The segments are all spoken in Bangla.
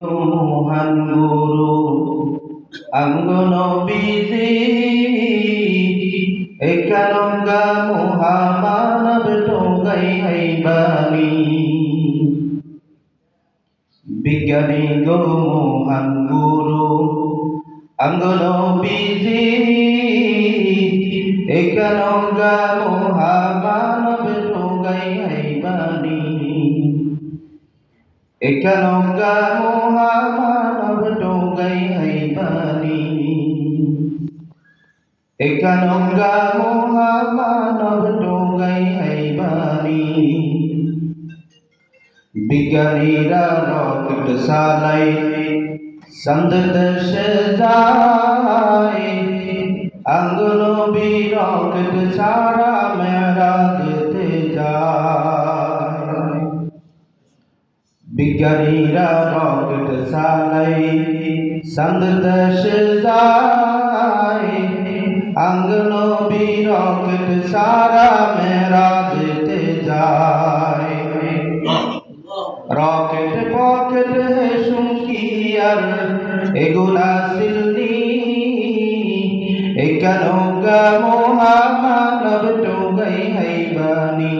মহান গুরু অঙ্গ নবীজি একালঙ্গা মহামানব টোগাই হাইবানি বিজ্ঞানী গো মহান গুরু অঙ্গ নবীজি একালঙ্গা মহামানব টোগাই হাইবানি একালঙ্গা মহামানব টোগাই হাইবানি একালঙ্গা মহামানব টোগাই হাইবানি বিজ্ঞানীরা রকেট চালায় চাঁদ দেশে যায় অঙ্গ নবী রকেট ছাড়া মেরাজেতে যায় বিজ্ঞানীরা রকেট চালায় চাঁদ দেশে যায় অঙ্গ নবী রকেট ছাড়া মেরাজেতে যায় রকেট পকেট শুকিয়ার এগুলা সিলনি একালঙ্গা মহামানব টোগাই হাইবানি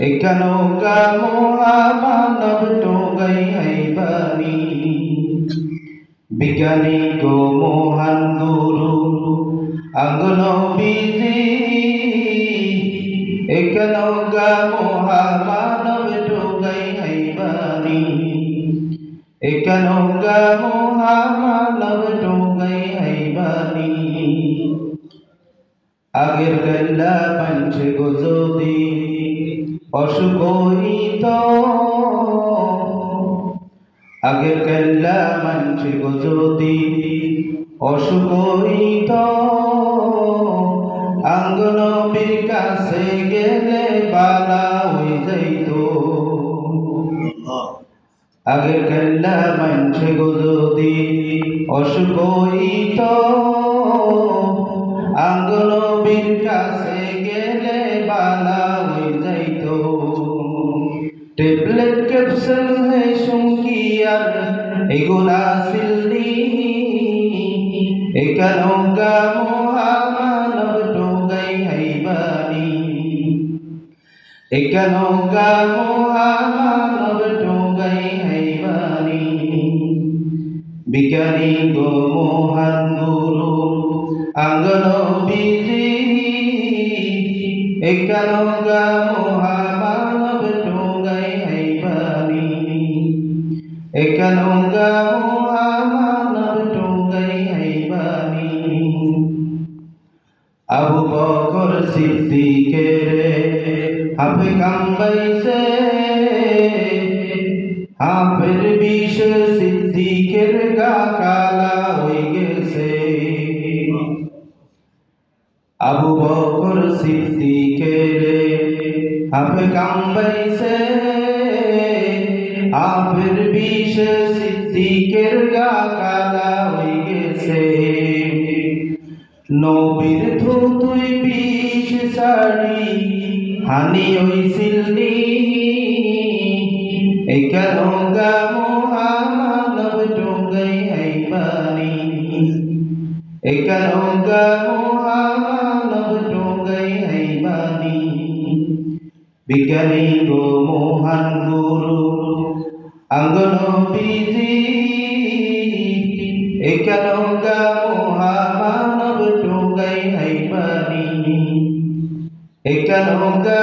একালঙ্গা মহামানব টোগাই হাইবানি বিজ্ঞানী গো মহান গুরু অঙ্গ নবীজি একালঙ্গা মহামানব টোগাই হাইবানি একালঙ্গা মহামানব টোগাই হাইবানি আগের গল্লা পঞ্চ গজদি অসুখ হইত আগের গল্লা পঞ্চ গজদি অসুখ হইত অঙ্গ নবীর কাছে গেলে বালা হয়ে যাইত আগের গল্লা পঞ্চ গজদি অসুখ হইত অঙ্গ নবীর কাছে গেলে বালা হয়ে যাইত ট্যাবলেট ক্যাপসুল হে শুকিয়ার এগুলা সিলনি একালঙ্গা মহামানব টোগাই হাইবানি একালঙ্গা মহামানব টোগাই হাইবানি বিজ্ঞানী গো মহান গুরু অঙ্গ নবীজি একালঙ্গা মহামানব টোগাই হাইবানি একালঙ্গা মহামানব টোগাই হাইবানি আবু বকর সিদ্দিকের হাফে কামবাইছে হাফের বিষ সিদ্দিকের গা কালা হয়ে গেছে আবু বকর সিদ্দিকের হাফে কামবাইছে হাফের বিষ সিদ্দিকের গা কালা হয়ে গেছে নবীর থুতুই বিষ সারি হানি হইছিলনি একালঙ্গা মহামানব টোগাই হাইবানি একালঙ্গা মহামানব টোগাই হাইবানি বিজ্ঞানী গো মহান গুরু অঙ্গ নবীজি একালঙ্গা মহামানব টোগাই হাইবানি একালঙ্গা